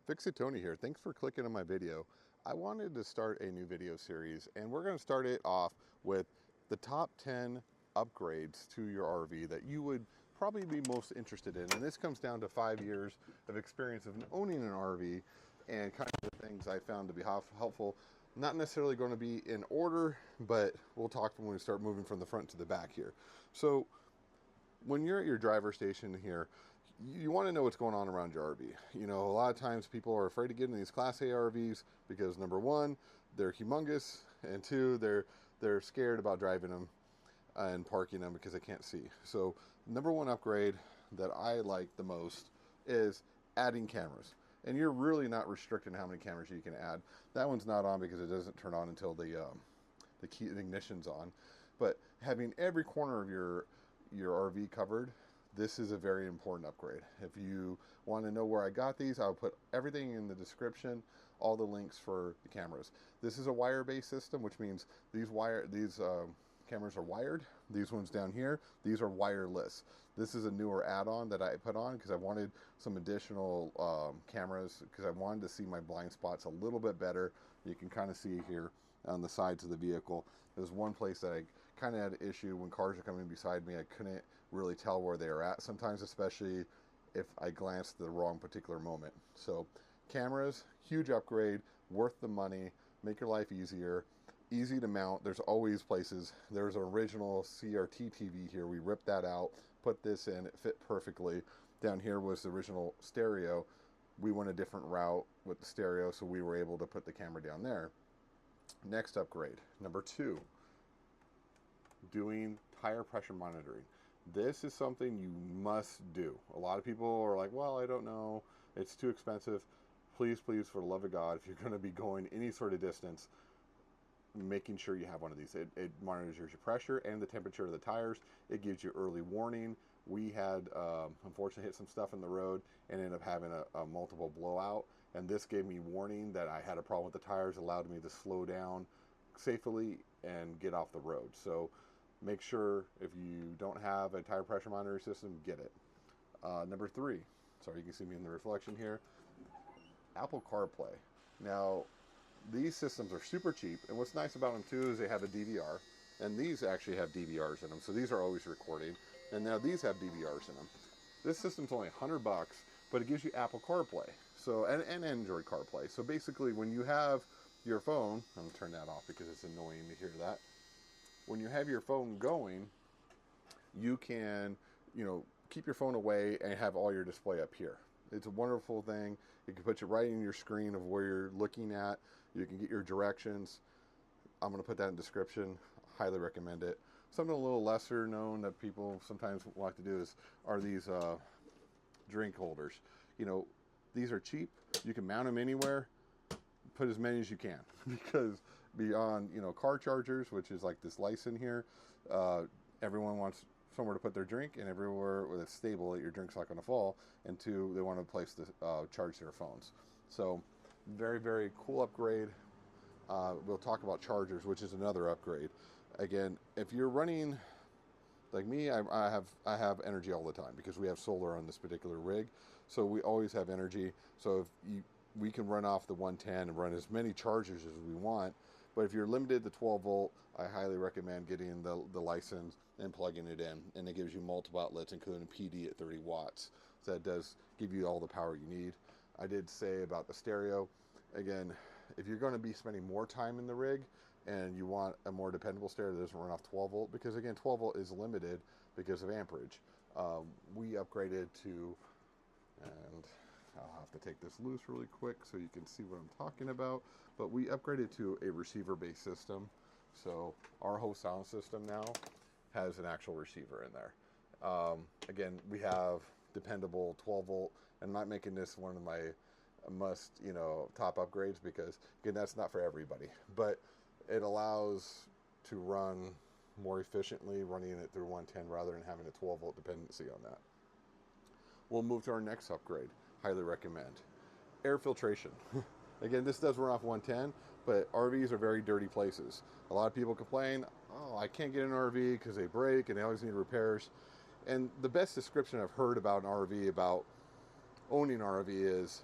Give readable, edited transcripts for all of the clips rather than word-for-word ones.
Fix It Tony here. Thanks for clicking on my video. I wanted to start a new video series, and we're going to start it off with the top 10 upgrades to your RV that you would probably be most interested in. And this comes down to 5 years of experience of owning an RV and kind of the things I found to be helpful. Not necessarily going to be in order, but we'll talk when we start moving from the front to the back here. So when you're at your driver station here, you want to know what's going on around your RV. You know, a lot of times people are afraid to get in these Class A RVs because number one, they're humongous, and two, they're scared about driving them and parking them because they can't see. So number one upgrade that I like the most is adding cameras. And you're really not restricting how many cameras you can add. That one's not on because it doesn't turn on until the ignition's on. But having every corner of your RV covered, this is a very important upgrade. If you want to know where I got these, I'll put everything in the description, all the links for the cameras. This is a wire-based system, which means these cameras are wired. These ones down here, these are wireless. This is a newer add-on that I put on because I wanted some additional cameras because I wanted to see my blind spots a little bit better. You can kind of see here on the sides of the vehicle. There's one place that I kind of had an issue when cars are coming beside me. I couldn't really tell where they were at sometimes, especially if I glanced at the wrong particular moment. So cameras, huge upgrade, worth the money, make your life easier, easy to mount. There's always places. There's an original CRT TV here. We ripped that out, put this in, it fit perfectly. Down here was the original stereo. We went a different route with the stereo, so we were able to put the camera down there. Next upgrade, number 2, doing tire pressure monitoring. This is something you must do. A lot of people are like, well, I don't know, it's too expensive. Please, please, for the love of God, if you're going to be going any sort of distance, making sure you have one of these. It monitors your pressure and the temperature of the tires. It gives you early warning. We had unfortunately hit some stuff in the road and ended up having a multiple blowout, and this gave me warning that I had a problem with the tires, allowed me to slow down safely and get off the road. So make sure if you don't have a tire pressure monitoring system, get it. Number 3, sorry, you can see me in the reflection here, Apple CarPlay. Now these systems are super cheap, and what's nice about them too is they have a DVR, and these actually have DVRs in them, so these are always recording. And now these have DVRs in them. This system's only $100, but it gives you Apple CarPlay, so and Android CarPlay. So basically, when you have your phone, I'm gonna turn that off because it's annoying to hear that. When you have your phone going, you can, keep your phone away and have all your display up here. It's a wonderful thing. You can put it right in your screen of where you're looking at. You can get your directions. I'm going to put that in the description. Highly recommend it. Something a little lesser known that people sometimes like to do are these drink holders. These are cheap. You can mount them anywhere. Put as many as you can because beyond car chargers, which is like this license here, everyone wants somewhere to put their drink, and everywhere where it's stable that your drink's not going to fall, and 2, they want a place to charge their phones. So very, very cool upgrade. We'll talk about chargers, which is another upgrade. Again, if you're running like me, I have energy all the time because we have solar on this particular rig, so we always have energy. So we can run off the 110 and run as many chargers as we want. But if you're limited to 12 volt, I highly recommend getting the license and plugging it in. And it gives you multiple outlets, including PD at 30 watts. So that does give you all the power you need. I did say about the stereo. Again, if you're going to be spending more time in the rig and you want a more dependable stereo that doesn't run off 12 volt, because again, 12 volt is limited because of amperage. We upgraded to, and I'll have to take this loose really quick so you can see what I'm talking about. But we upgraded to a receiver-based system. So our whole sound system now has an actual receiver in there. Again, we have dependable 12 volt. I'm not making this one of my must, top upgrades because, again, that's not for everybody. But it allows to run more efficiently running it through 110 rather than having a 12 volt dependency on that. We'll move to our next upgrade. Highly recommend air filtration. Again, this does run off 110, but RVs are very dirty places. A lot of people complain, oh, I can't get an RV because they break and they always need repairs. And the best description I've heard about an RV, about owning an RV, is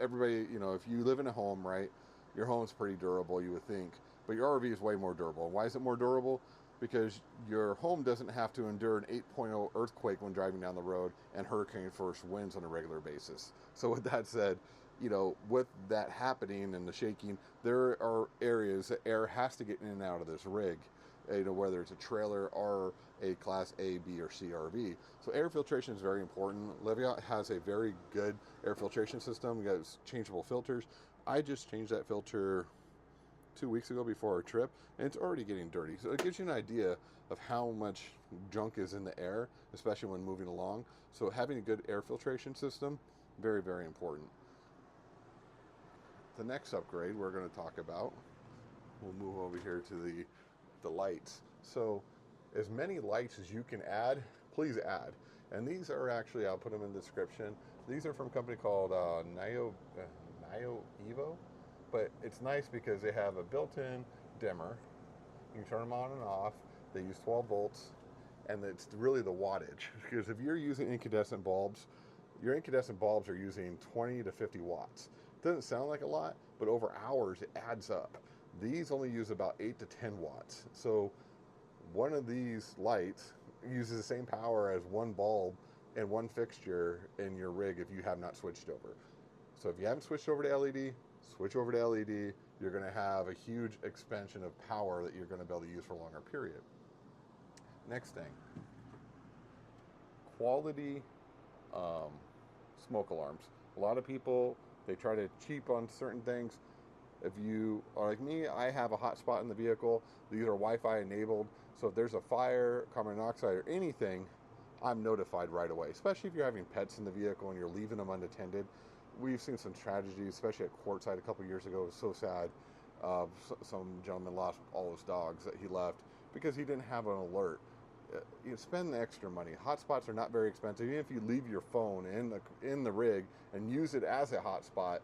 everybody, if you live in a home, right, your home's pretty durable, you would think, but your RV is way more durable. Why is it more durable? Because your home doesn't have to endure an 8.0 earthquake when driving down the road and hurricane force winds on a regular basis. So with that said, with that happening and the shaking, there are areas that air has to get in and out of this rig, whether it's a trailer or a Class A, B, or C RV. So air filtration is very important. Leviat has a very good air filtration system. We got changeable filters. I just changed that filter 2 weeks ago before our trip, and it's already getting dirty. So it gives you an idea of how much junk is in the air, especially when moving along. So having a good air filtration system, very, very important. The next upgrade we're going to talk about, we'll move over here to the lights. So as many lights as you can add, please add. And these are actually, I'll put them in the description. These are from a company called Nio Evo. But it's nice because they have a built-in dimmer. You can turn them on and off. They use 12 volts, and it's really the wattage. Because if you're using incandescent bulbs, your incandescent bulbs are using 20 to 50 watts. It doesn't sound like a lot, but over hours it adds up. These only use about 8 to 10 watts. So one of these lights uses the same power as one bulb and one fixture in your rig if you have not switched over. So if you haven't switched over to LED, switch over to LED. You're going to have a huge expansion of power that you're going to be able to use for a longer period. Next thing, quality smoke alarms. A lot of people, they try to cheap on certain things. If you are like me, I have a hotspot in the vehicle. These are Wi-Fi enabled. So if there's a fire, carbon monoxide, or anything, I'm notified right away, especially if you're having pets in the vehicle and you're leaving them unattended. We've seen some tragedies, especially at Quartzsite a couple years ago. It was so sad. Some gentleman lost all his dogs that he left because he didn't have an alert. You spend the extra money. Hotspots are not very expensive. Even if you leave your phone in the rig and use it as a hotspot,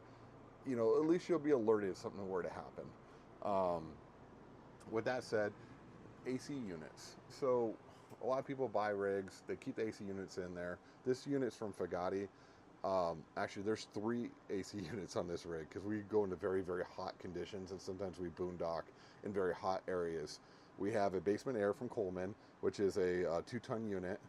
at least you'll be alerted if something were to happen. With that said, AC units. So a lot of people buy rigs. They keep the AC units in there. This unit's from Fagati. Actually, there's 3 AC units on this rig because we go into very, very hot conditions, and sometimes we boondock in very hot areas. We have a basement air from Coleman, which is a 2-ton unit,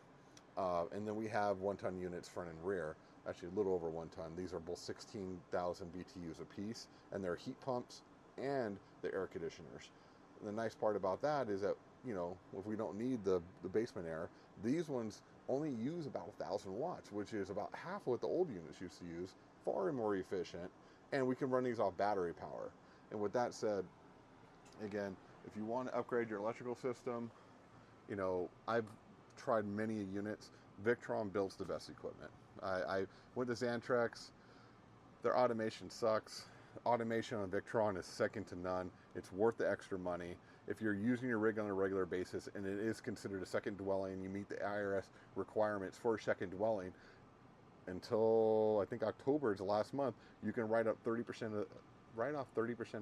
and then we have 1-ton units front and rear, actually a little over 1 ton. These are both 16,000 BTUs a piece, and they're heat pumps and the air conditioners. And the nice part about that is that, if we don't need the basement air, these ones only use about 1,000 watts, which is about half what the old units used to use, far more efficient, and we can run these off battery power. And with that said, again, if you want to upgrade your electrical system, I've tried many units. Victron builds the best equipment. I went to Xantrex. Their automation sucks. Automation on Victron is second to none. It's worth the extra money. If you're using your rig on a regular basis and it is considered a second dwelling, you meet the IRS requirements for a second dwelling, until I think October is the last month, you can write off 30% of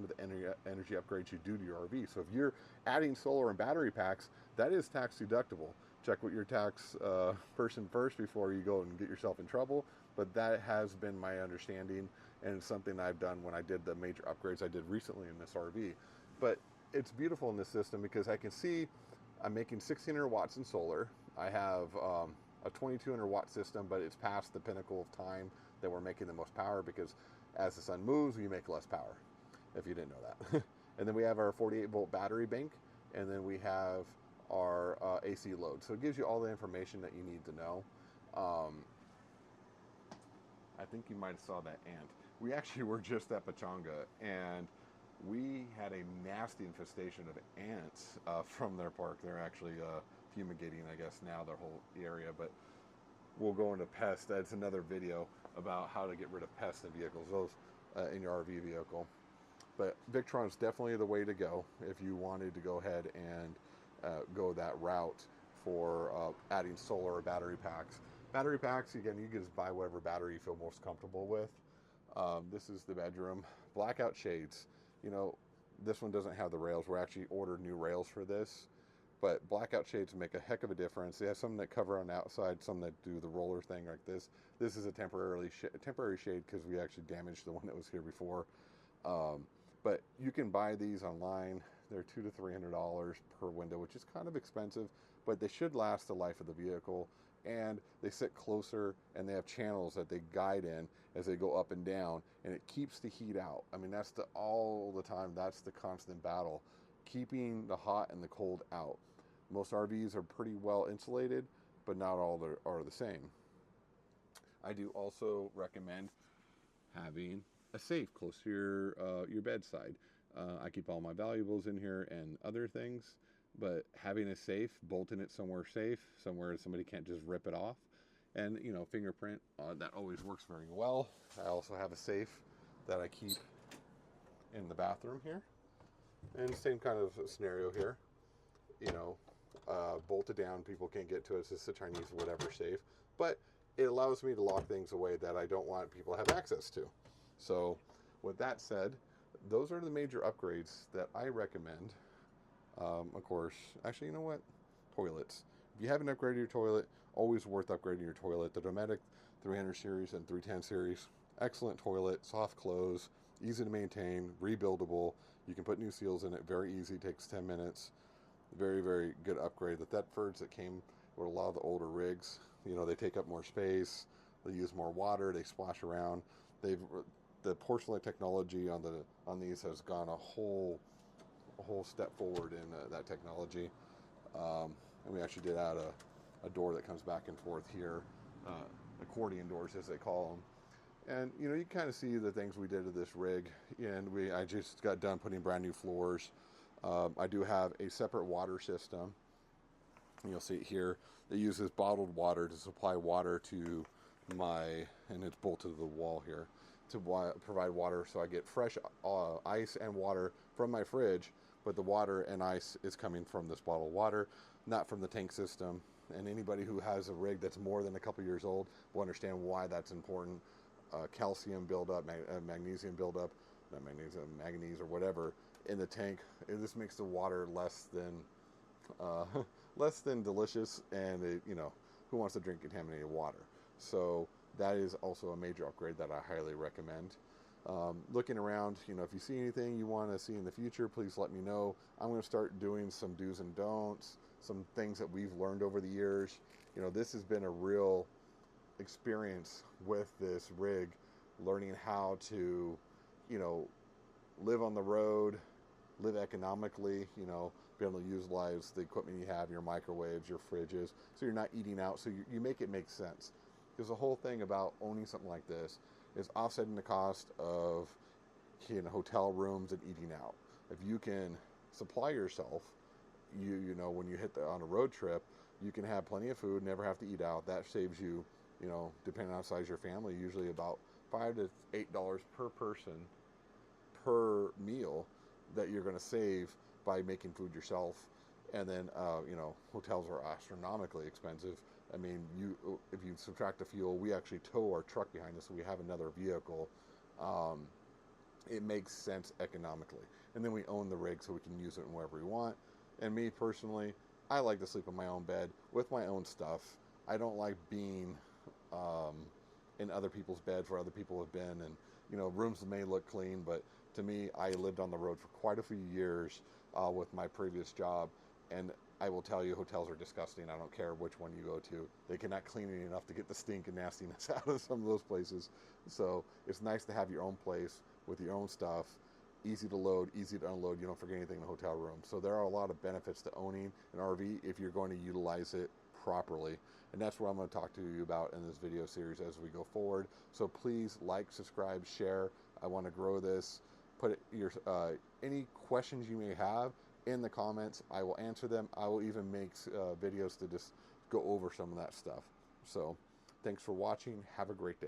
the energy upgrades you do to your RV. So if you're adding solar and battery packs, that is tax deductible. Check with your tax person first before you go and get yourself in trouble. But that has been my understanding, and it's something I've done when I did the major upgrades I did recently in this RV. But it's beautiful in this system because I can see I'm making 1,600 watts in solar. I have a 2,200 watt system, but it's past the pinnacle of time that we're making the most power because as the sun moves, we make less power, if you didn't know that. And then we have our 48 volt battery bank, and then we have our AC load. So it gives you all the information that you need to know. I think you might have saw that ant. We actually were just at Pachanga, and we had a nasty infestation of ants from their park. They're actually fumigating, I guess, now their whole area, but we'll go into pests. That's another video about how to get rid of pests in vehicles, those in your RV vehicle. But Victron is definitely the way to go if you wanted to go ahead and go that route for adding solar or battery packs. Battery packs, again, you can just buy whatever battery you feel most comfortable with. This is the bedroom. Blackout shades. This one doesn't have the rails. We actually ordered new rails for this. But blackout shades make a heck of a difference. They have some that cover on the outside, some that do the roller thing like this. This is a temporary shade because we actually damaged the one that was here before. But you can buy these online. They're $200 to $300 per window, which is kind of expensive, but they should last the life of the vehicle. And they sit closer, and they have channels that they guide in as they go up and down, and it keeps the heat out. I mean, that's all the time. That's the constant battle, keeping the hot and the cold out. Most RVs are pretty well insulated, but not all are the same. I do also recommend having a safe close to your bedside. I keep all my valuables in here and other things, but having a safe, bolting it somewhere safe, somewhere somebody can't just rip it off, and fingerprint, that always works very well. I also have a safe that I keep in the bathroom here, and same kind of scenario here. Bolted down, people can't get to it. It's just a Chinese whatever safe, but it allows me to lock things away that I don't want people to have access to. So with that said, those are the major upgrades that I recommend. Of course, actually, you know what? Toilets. If you haven't upgraded your toilet, always worth upgrading your toilet. The Dometic 300 series and 310 series, excellent toilet, soft close, easy to maintain, rebuildable. You can put new seals in it, very easy, takes 10 minutes. Very, very good upgrade. The Thetfords that came with a lot of the older rigs, they take up more space, they use more water, they splash around. The porcelain technology on these has gone a whole step forward in that technology. And we actually did add a door that comes back and forth here, accordion doors as they call them. And you can kind of see the things we did to this rig. And I just got done putting brand new floors. I do have a separate water system. You'll see it here. It uses bottled water to supply water to and it's bolted to the wall here, to provide water. So I get fresh ice and water from my fridge, but the water and ice is coming from this bottled water, not from the tank system. And anybody who has a rig that's more than a couple years old will understand why that's important. Calcium buildup, magnesium buildup, not magnesium, manganese or whatever in the tank. This makes the water less than delicious, and who wants to drink contaminated water? So that is also a major upgrade that I highly recommend. Looking around, if you see anything you want to see in the future, please let me know. I'm going to start doing some do's and don'ts, some things that we've learned over the years. This has been a real experience with this rig, learning how to, live on the road, live economically, be able to utilize the equipment you have, your microwaves, your fridges, so you're not eating out, so you make it make sense. Because the whole thing about owning something like this is offsetting the cost of hotel rooms and eating out. If you can supply yourself, when you hit on a road trip, you can have plenty of food, never have to eat out. That saves you, depending on the size of your family, usually about $5 to $8 per person per meal that you're going to save by making food yourself. And then hotels are astronomically expensive. I mean, if you subtract the fuel, we actually tow our truck behind us, so we have another vehicle. It makes sense economically. And then we own the rig, so we can use it wherever we want. And me personally, I like to sleep in my own bed with my own stuff. I don't like being in other people's beds where other people have been. And rooms may look clean, but to me, I lived on the road for quite a few years with my previous job, and I will tell you, hotels are disgusting. I don't care which one you go to. They cannot clean it enough to get the stink and nastiness out of some of those places. So it's nice to have your own place with your own stuff, easy to load, easy to unload. You don't forget anything in the hotel room. So there are a lot of benefits to owning an RV if you're going to utilize it properly. And that's what I'm going to talk to you about in this video series as we go forward. So please like, subscribe, share. I want to grow this. Put your any questions you may have in the comments. I will answer them. I will even make videos to just go over some of that stuff. So thanks for watching. Have a great day.